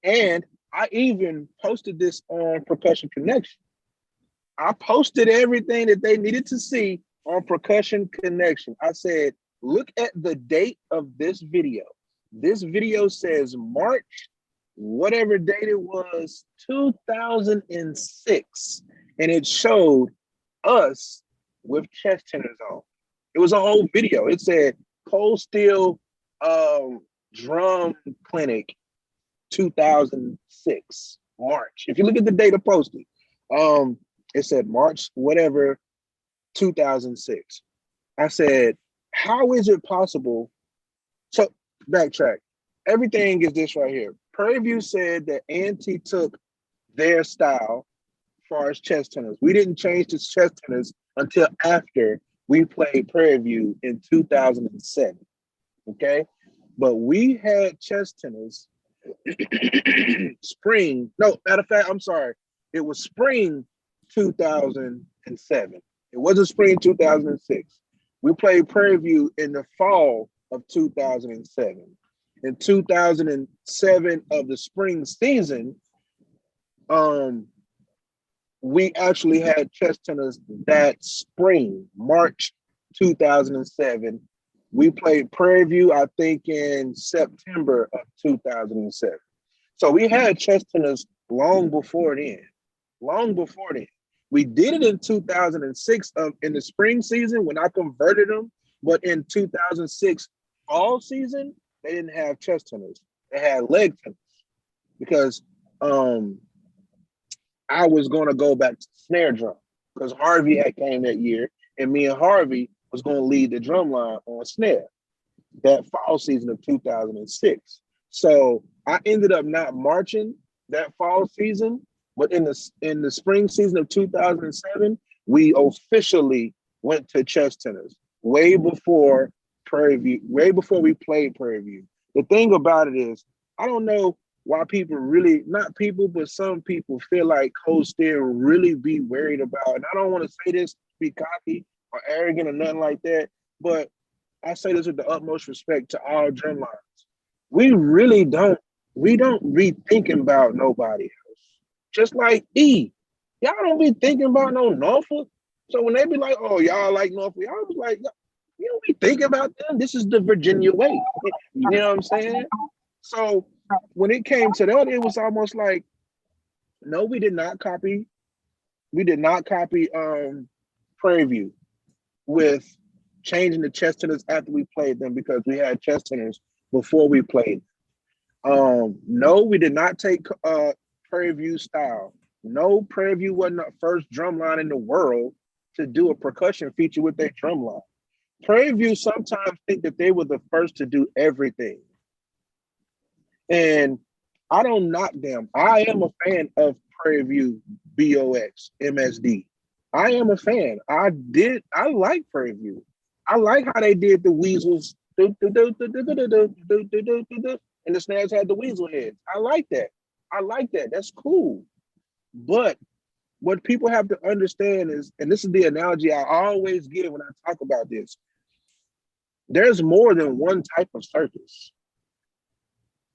And I even posted this on Percussion Connection. I posted everything that they needed to see on Percussion Connection. I said, look at the date of this video. This video says March, whatever date it was, 2006. And it showed us with chest tenors on. It was a whole video. It said Cold Steel Drum Clinic 2006, March. If you look at the data posted, it said March, whatever, 2006. I said, how is it possible? So backtrack. Everything is this right here. Prairie View said that A&T took their style as far as chest tenors. We didn't change the chest tenors until after we played Prairie View in 2007, okay? But we had chest tenors spring, no, matter of fact, I'm sorry. It was spring 2007. It wasn't spring 2006. We played Prairie View in the fall of 2007. In 2007 of the spring season, we actually had chest tenors that spring, March 2007. We played Prairie View, I think, in September of 2007. So we had chess tenors long before then. Long before then. We did it in 2006 in the spring season when I converted them. But in 2006 fall season, they didn't have chess tenors. They had leg tenors because I was going to go back to snare drum because Harvey had came that year, and me and Harvey was going to lead the drum line on snare that fall season of 2006. So I ended up not marching that fall season, but in the spring season of 2007, we officially went to chess tenors way before Prairie View, way before we played Prairie View. The thing about it is, I don't know why people really, not people, but some people feel like Coach Steer really be worried about, and I don't want to say this to be cocky or arrogant or nothing like that, but I say this with the utmost respect to all drum lines. We don't be thinking about nobody else. Just like y'all don't be thinking about no Norfolk. So when they be like, oh, y'all like Norfolk, y'all was like, you don't be thinking about them. This is the Virginia way. You know what I'm saying? So when it came to that, it was almost like, no, we did not copy Prairie View with changing the chess tenors after we played them because we had chess tenors before we played. No, we did not take Prairie View style. No, Prairie View wasn't the first drum line in the world to do a percussion feature with their drum line. Prairie View sometimes think that they were the first to do everything. And I don't knock them. I am a fan of Prairie View BOX MSD. I am a fan. I like Prairie View. I like how they did the weasels, and the snares had the weasel heads. I like that. That's cool. But what people have to understand is, and this is the analogy I always give when I talk about this, there's more than one type of circus.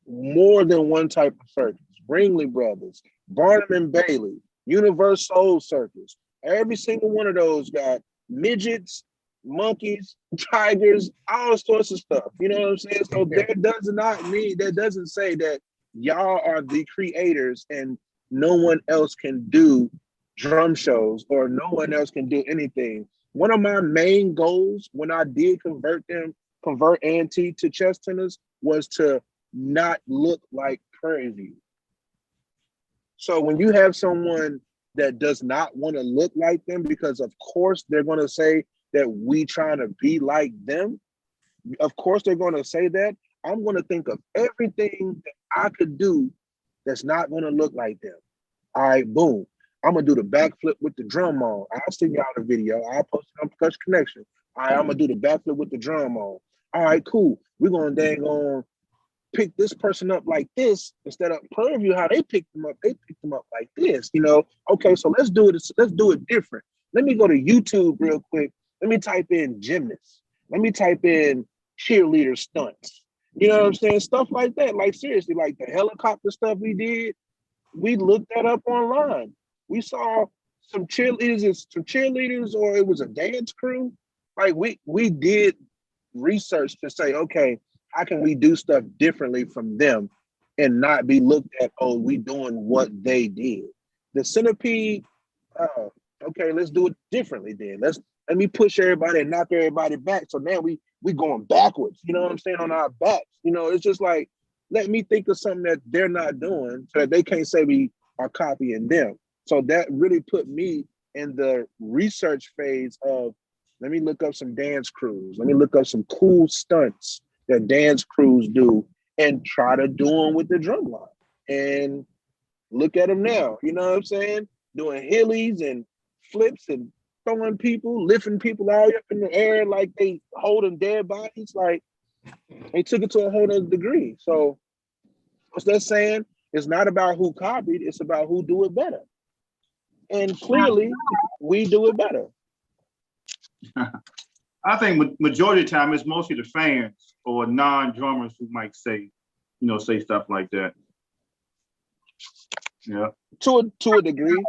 More than one type of circus. Ringling Brothers, Barnum and Bailey, Universal Circus. Every single one of those got midgets, monkeys, tigers, all sorts of stuff. You know what I'm saying? So that doesn't say that y'all are the creators and no one else can do drum shows or no one else can do anything. One of my main goals when I did convert A&T to chess tenors was to not look like Prairie View. So when you have someone that does not want to look like them, because of course they're going to say that we trying to be like them. Of course they're going to say that. I'm going to think of everything that I could do that's not going to look like them. All right, boom. I'm going to do the backflip with the drum on. I'll send y'all the video. I'll post it on Percussion Connection. All right, I'm going to do the backflip with the drum on. All right, cool. We're going to dang on pick this person up like this instead of Prairie View, how they picked them up. They picked them up like this, you know? Okay, so let's do it. Let's do it different. Let me go to YouTube real quick. Let me type in gymnasts. Let me type in cheerleader stunts. You know what I'm saying? Stuff like that. Like seriously, like the helicopter stuff we did, we looked that up online. We saw some cheerleaders, or it was a dance crew. Like we did research to say, okay, how can we do stuff differently from them and not be looked at, oh, we doing what they did. The centipede, okay, let's do it differently then. Let me push everybody and knock everybody back. So now we going backwards, you know what I'm saying, on our backs. You know, it's just like, let me think of something that they're not doing so that they can't say we are copying them. So that really put me in the research phase of, let me look up some dance crews. Let me look up some cool stunts that dance crews do and try to do them with the drum line. And look at them now, you know what I'm saying? Doing hillies and flips and throwing people, lifting people all up in the air like they holding dead bodies. Like they took it to a whole other degree. So what's that saying? It's not about who copied, it's about who do it better. And clearly we do it better. I think majority of the time it's mostly the fans or non-drummers who might say stuff like that. Yeah. To a degree.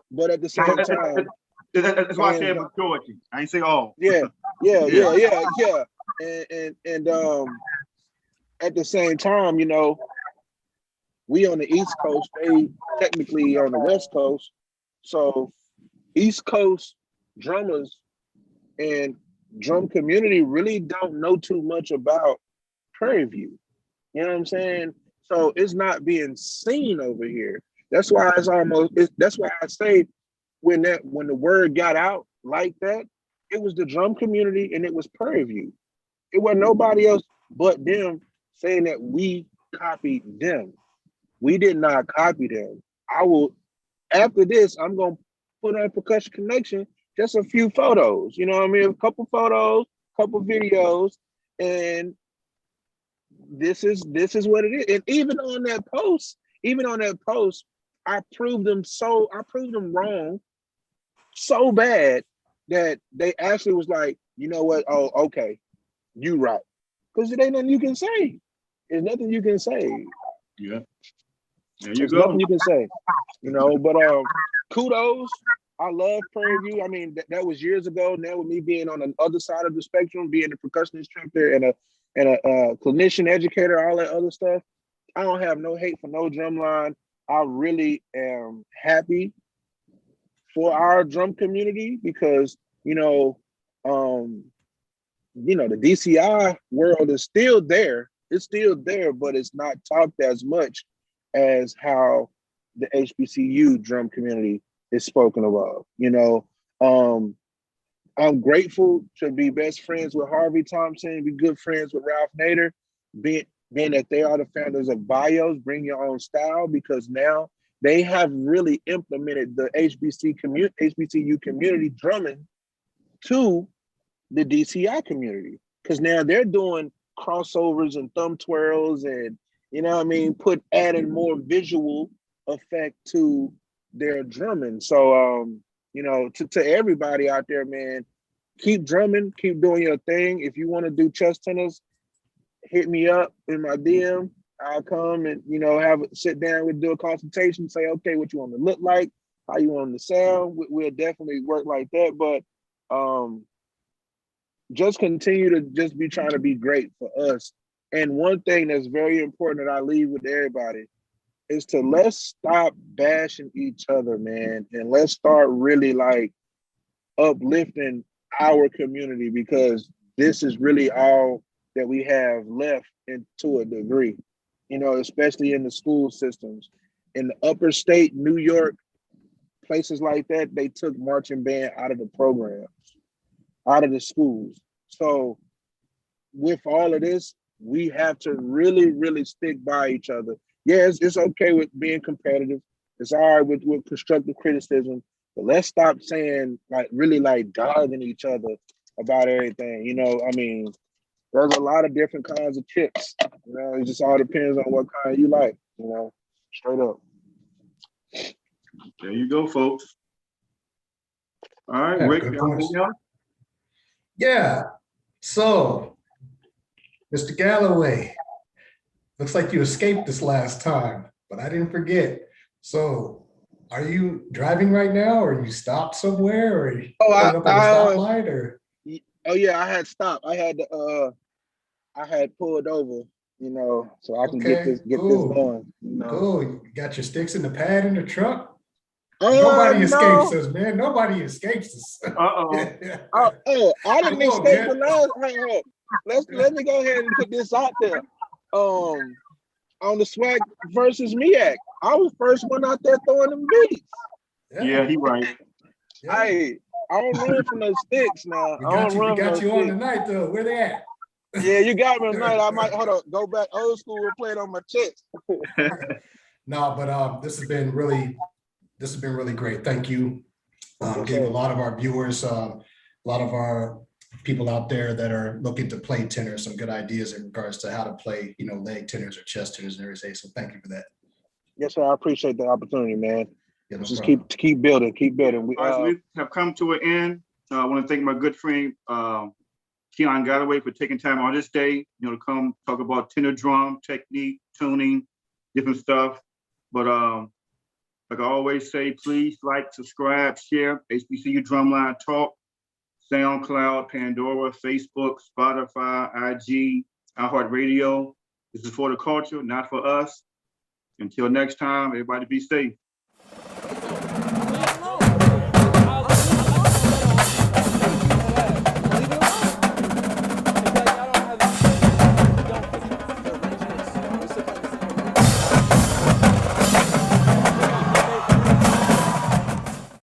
But at the same time, That's why I said And majority. I ain't say all. yeah, yeah. And at the same time, you know, we on the East Coast, they technically on the West Coast. So East Coast drummers and drum community really don't know too much about Prairie View. You know what I'm saying? So it's not being seen over here. That's why that's why I say when the word got out like that, it was the drum community and it was Prairie View. It wasn't nobody else but them saying that we copied them. We did not copy them. After this, I'm gonna put on Percussion Connection just a few photos. You know what I mean? A couple photos, couple videos, and this is what it is. And even on that post, I proved them wrong so bad that they actually was like, you know what? Oh, okay, you right. Because there ain't nothing you can say. There's nothing you can say. Yeah. There you There's go. nothing you can say. You know, but kudos. I love Prairie View. I mean, that was years ago. Now with me being on the other side of the spectrum, being a percussion instructor and a clinician educator, all that other stuff, I don't have no hate for no drumline. I really am happy for our drum community because, the DCI world is still there. It's still there, but it's not talked as much as how the HBCU drum community is spoken about. I'm grateful to be best friends with Harvey Thompson, be good friends with Ralph Nader, being that they are the founders of BIOS, Bring Your Own Style, because now they have really implemented the HBCU community drumming to the DCI community. Because now they're doing crossovers and thumb twirls and, adding more visual effect to their drumming. So, to everybody out there, man, keep drumming, keep doing your thing. If you want to do chest tenors, hit me up in my DM. I'll come and, sit down, we'll do a consultation, say, okay, what you want to look like, how you want them to sound. We'll definitely work like that. But just continue to just be trying to be great for us. And one thing that's very important that I leave with everybody is to let's stop bashing each other, man. And let's start really like uplifting our community, because this is really all that we have left, and to a degree, especially in the school systems. In the upper state, New York, places like that, they took marching band out of the programs, out of the schools. So with all of this, we have to really, really stick by each other. Yeah, it's okay with being competitive. It's all right with constructive criticism, but let's stop saying really dogging each other about everything. There's a lot of different kinds of chips. It just all depends on what kind you like, straight up. There you go, folks. All right, Yeah, Rick. good points. Yeah. So, Mr. Galloway, looks like you escaped this last time, but I didn't forget. So, are you driving right now, or you stopped somewhere, or you pulling up at a stoplight, or? Oh yeah, I had stopped. I had pulled over, so I can get this going. Cool. You got your sticks in the pad in the truck? Nobody escapes us, man. Nobody escapes us. I didn't escape the last. Let me go ahead and put this out there. On the Swag versus MEAC, I was first one out there throwing them beats. Yeah, he right. Yeah. Hey, I don't run from those sticks now. We got you on tonight, though. Where they at? Yeah, you got me tonight. I might go back old school and play it on my chest. No, but this has been really great. Thank you. Gave a lot of our viewers, a lot of our people out there that are looking to play tenor some good ideas in regards to how to play, leg tenors or chest tenors and everything. So thank you for that. Yes, sir. I appreciate the opportunity, man. Yeah, no Just problem. keep building. We have come to an end. I want to thank my good friend Keon Galloway for taking time on this day, to come talk about tenor drum technique, tuning, different stuff. But like Like I always say, please like, subscribe, share, HBCU Drumline Talk, SoundCloud, Pandora, Facebook, Spotify, IG, iHeartRadio. This is for the culture, not for us. Until next time, everybody be safe.